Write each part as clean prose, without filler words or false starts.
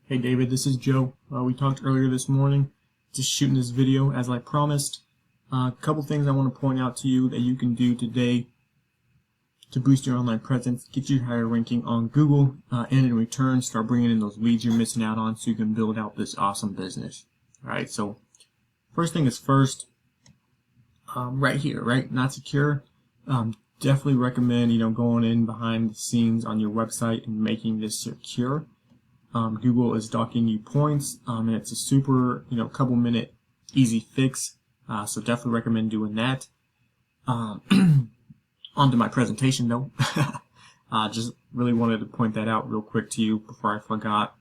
Hey David, this is Joe. We talked earlier this morning, just shooting this video as I promised. A couple things I want to point out to you that you can do today to boost your online presence, get you higher ranking on Google, and in return start bringing in those leads you're missing out on so you can build out this awesome business. Alright, so first thing is first, right here, right? Not secure. Definitely recommend, going in behind the scenes on your website and making this secure. Google is docking you points, and it's a super, couple minute easy fix. So definitely recommend doing that. Onto my presentation though. Just really wanted to point that out real quick to you before I forgot.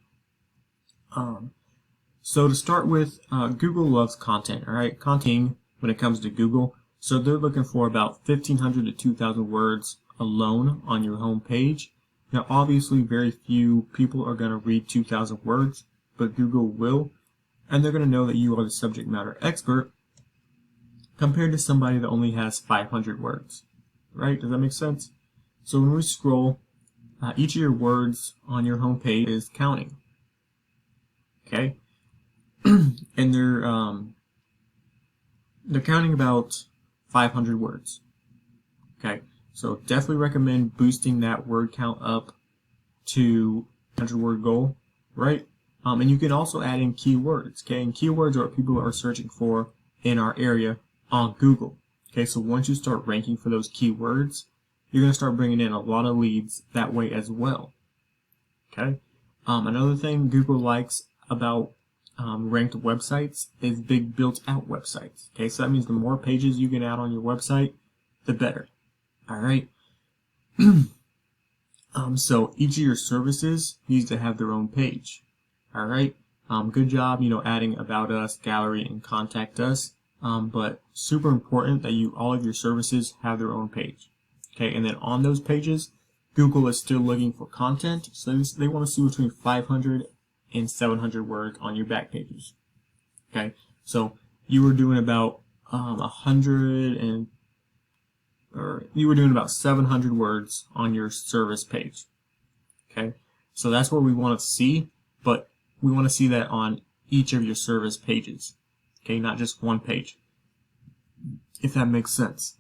So to start with, Google loves content, alright? Content when it comes to Google. So they're looking for about 1,500 to 2,000 words alone on your home page. Now obviously very few people are going to read 2,000 words, but Google will, and they're going to know that you are the subject matter expert compared to somebody that only has 500 words, right? Does that make sense? So when we scroll, each of your words on your home page is counting, okay? And they're counting about 500 words, okay? So definitely recommend boosting that word count up to 100 word goal, right? And you can also add in keywords, okay? And keywords are what people are searching for in our area on Google, okay? So once you start ranking for those keywords, you're going to start bringing in a lot of leads that way as well, okay? Another thing Google likes about ranked websites is big built-out websites, okay? So that means the more pages you can add on your website, the better. Alright, so each of your services needs to have their own page. Alright, good job, adding About Us, Gallery, and Contact Us, but super important that all of your services have their own page. Okay, and then on those pages, Google is still looking for content, so they want to see between 500 and 700 words on your back pages. Okay, so you were doing about 700 words on your service page. Okay, so that's what we want to see, but we want to see that on each of your service pages. Okay, not just one page, if that makes sense.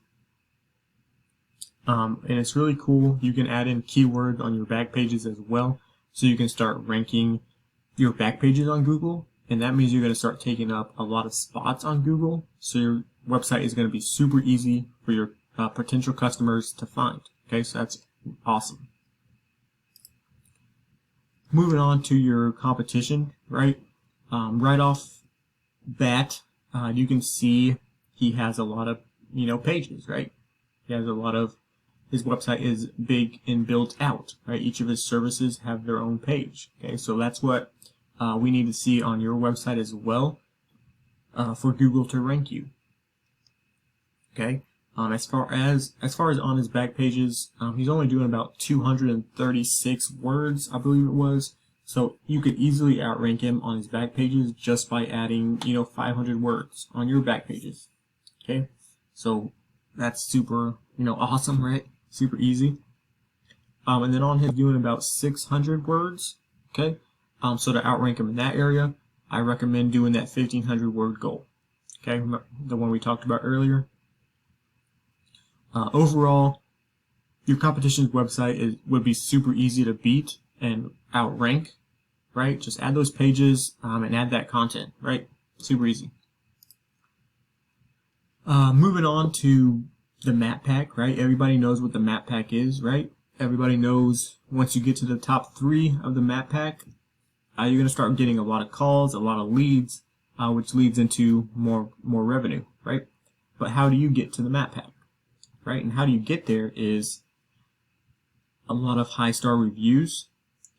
And it's really cool. You can add in keywords on your back pages as well, so you can start ranking your back pages on Google, and that means you're going to start taking up a lot of spots on Google, so your website is going to be super easy for your potential customers to find. Okay, so that's awesome. Moving on to your competition, right? Right off bat, you can see he has a lot of, pages, right? He has a lot of, his website is big and built out, right? Each of his services have their own page. Okay, so that's what we need to see on your website as well for Google to rank you. Okay. As far as on his back pages, he's only doing about 236 words, I believe it was. So you could easily outrank him on his back pages just by adding, 500 words on your back pages. Okay, so that's super, awesome, right? Super easy. And then on him doing about 600 words. Okay, so to outrank him in that area, I recommend doing that 1,500 word goal. Okay, the one we talked about earlier. Overall, your competition's website would be super easy to beat and outrank, right? Just add those pages and add that content, right? Super easy. Moving on to the map pack, right? Everybody knows what the map pack is, right? Everybody knows once you get to the top 3 of the map pack, you're going to start getting a lot of calls, a lot of leads, which leads into more revenue, right? But how do you get to the map pack? Right, and how do you get there is a lot of high-star reviews,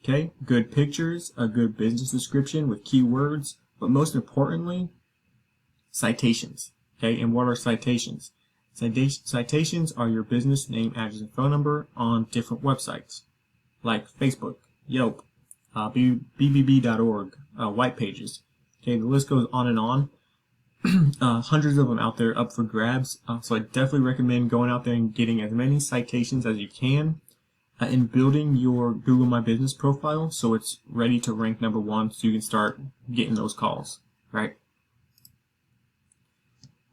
okay, good pictures, a good business description with keywords, but most importantly, citations, okay, and what are citations? Citations are your business name, address, and phone number on different websites, like Facebook, Yelp, bbb.org, white pages, okay, the list goes on and on. Hundreds of them out there up for grabs, so I definitely recommend going out there and getting as many citations as you can, in building your Google My Business profile so it's ready to rank #1 so you can start getting those calls, right?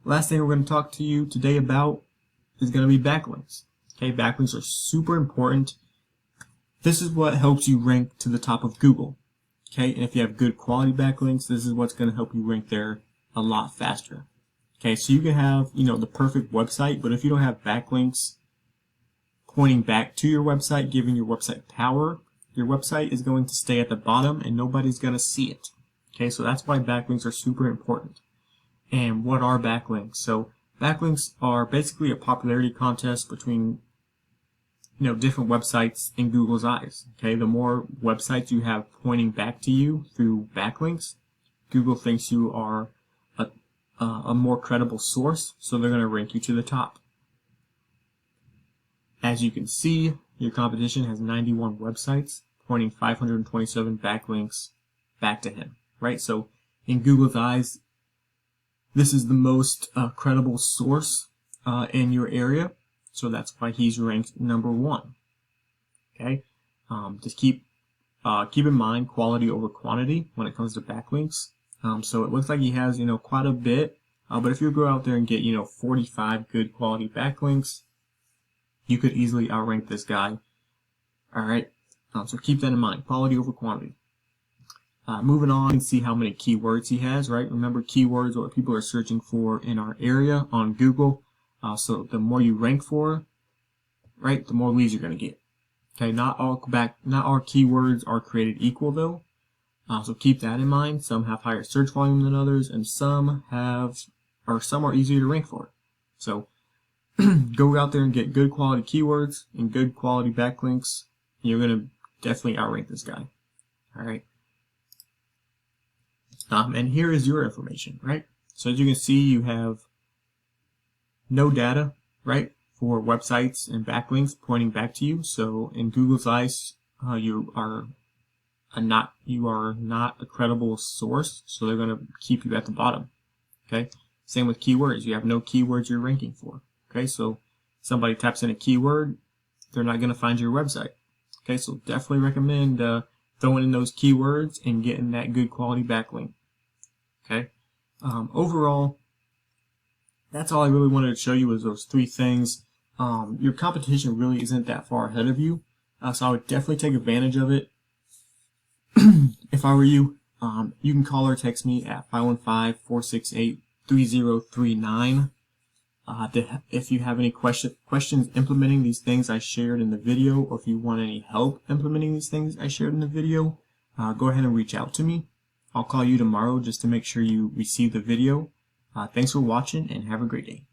Last thing we're going to talk to you today about is going to be backlinks. Okay, backlinks are super important. This is what helps you rank to the top of Google. Okay, and if you have good quality backlinks, this is what's going to help you rank there a lot faster. Okay, so you can have, the perfect website, but if you don't have backlinks pointing back to your website, giving your website power, your website is going to stay at the bottom and nobody's going to see it. Okay, so that's why backlinks are super important. And what are backlinks? So backlinks are basically a popularity contest between different websites in Google's eyes. Okay, the more websites you have pointing back to you through backlinks, Google thinks you are a more credible source, so they're going to rank you to the top. As you can see, your competition has 91 websites pointing 527 backlinks back to him, right? So in Google's eyes, this is the most credible source in your area, so that's why he's ranked #1. Okay, just keep in mind quality over quantity when it comes to backlinks. So it looks like he has quite a bit, but if you go out there and get 45 good quality backlinks, you could easily outrank this guy. All right, so keep that in mind, quality over quantity. Moving on, and see how many keywords he has, right? Remember, keywords are what people are searching for in our area on Google. So the more you rank for, right, the more leads you're going to get. Okay, not all keywords are created equal though. So keep that in mind. Some have higher search volume than others, and some are easier to rank for. So go out there and get good quality keywords and good quality backlinks. You're going to definitely outrank this guy. All right. And here is your information, right? So as you can see, you have no data, right, for websites and backlinks pointing back to you. So in Google's eyes, you are not a credible source, so they're going to keep you at the bottom. Okay. Same with keywords. You have no keywords you're ranking for. Okay. So somebody taps in a keyword, they're not going to find your website. Okay. So definitely recommend throwing in those keywords and getting that good quality backlink. Okay. Overall, that's all I really wanted to show you was those 3 things. Your competition really isn't that far ahead of you, so I would definitely take advantage of it. If I were you, you can call or text me at 515-468-3039. If you have any questions implementing these things I shared in the video, or if you want any help implementing these things I shared in the video, go ahead and reach out to me. I'll call you tomorrow just to make sure you receive the video. Thanks for watching and have a great day.